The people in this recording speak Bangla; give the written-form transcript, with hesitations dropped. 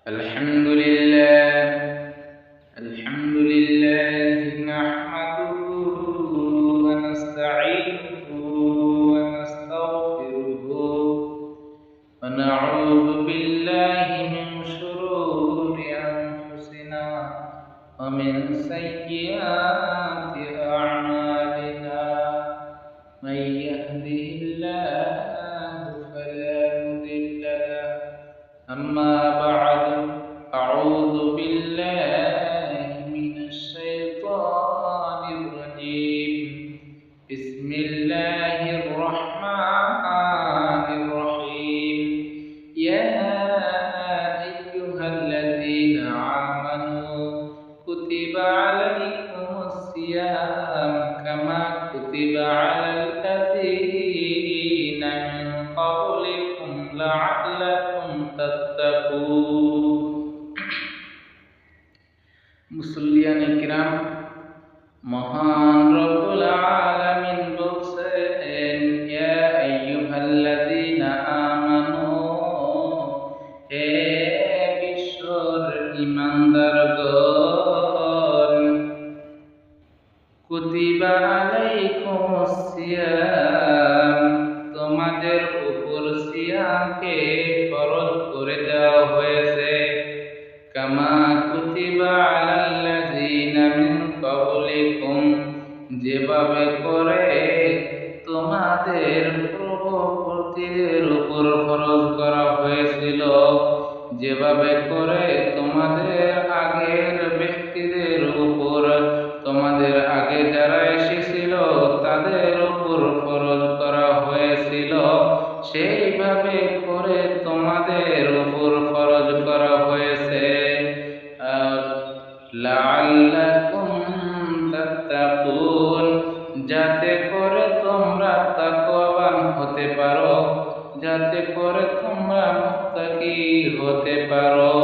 الحمد لله نحمده ونستعينه ونستغفره ونعوذ بالله من شرور أنفسنا ومن سيئات أعمالنا من يهده الله فلا مضل له أما بعد أعوذ بالله من الشيطان الرجيم بسم الله الرحمن الرحيم يا أيها الذين آمنوا كتب عليكم الصيام كما كتب على الذين من قبلكم لعلكم تتقون মুসল্লিয়ানে কিরাম, মহান রব্বুল আলামিন বলছেন, ইয়া আইয়ুহাল্লাযীনা আমানু, হে বিশ্বর ঈমানদারগণ, কুতিবা আলাইকুমুস সিয়াম, তোমাদের উপর সিয়ামকে ফরজ করে দেওয়া হয়েছে, কামা কুতিবা আলাল্লাযীনা মিন ক্বাবলিকুম, যেভাবে করে তোমাদের পূর্ববর্তীদের উপর ফরজ করা হয়েছিল, যেভাবে করে তোমাদের আগের ব্যক্তিদের উপর, তোমাদের আগে যারা এসেছিল তাদের উপর ফরজ করা হয়েছিল, সেইভাবে করে তোমাদের উপর ফরজ করা হয়েছে। লাআল্লাকুম তাত্তাকুন, যাতে করে তোমরা তাকওয়াবান হতে পারো, যাতে করে তোমরা মুত্তাকি হতে পারো।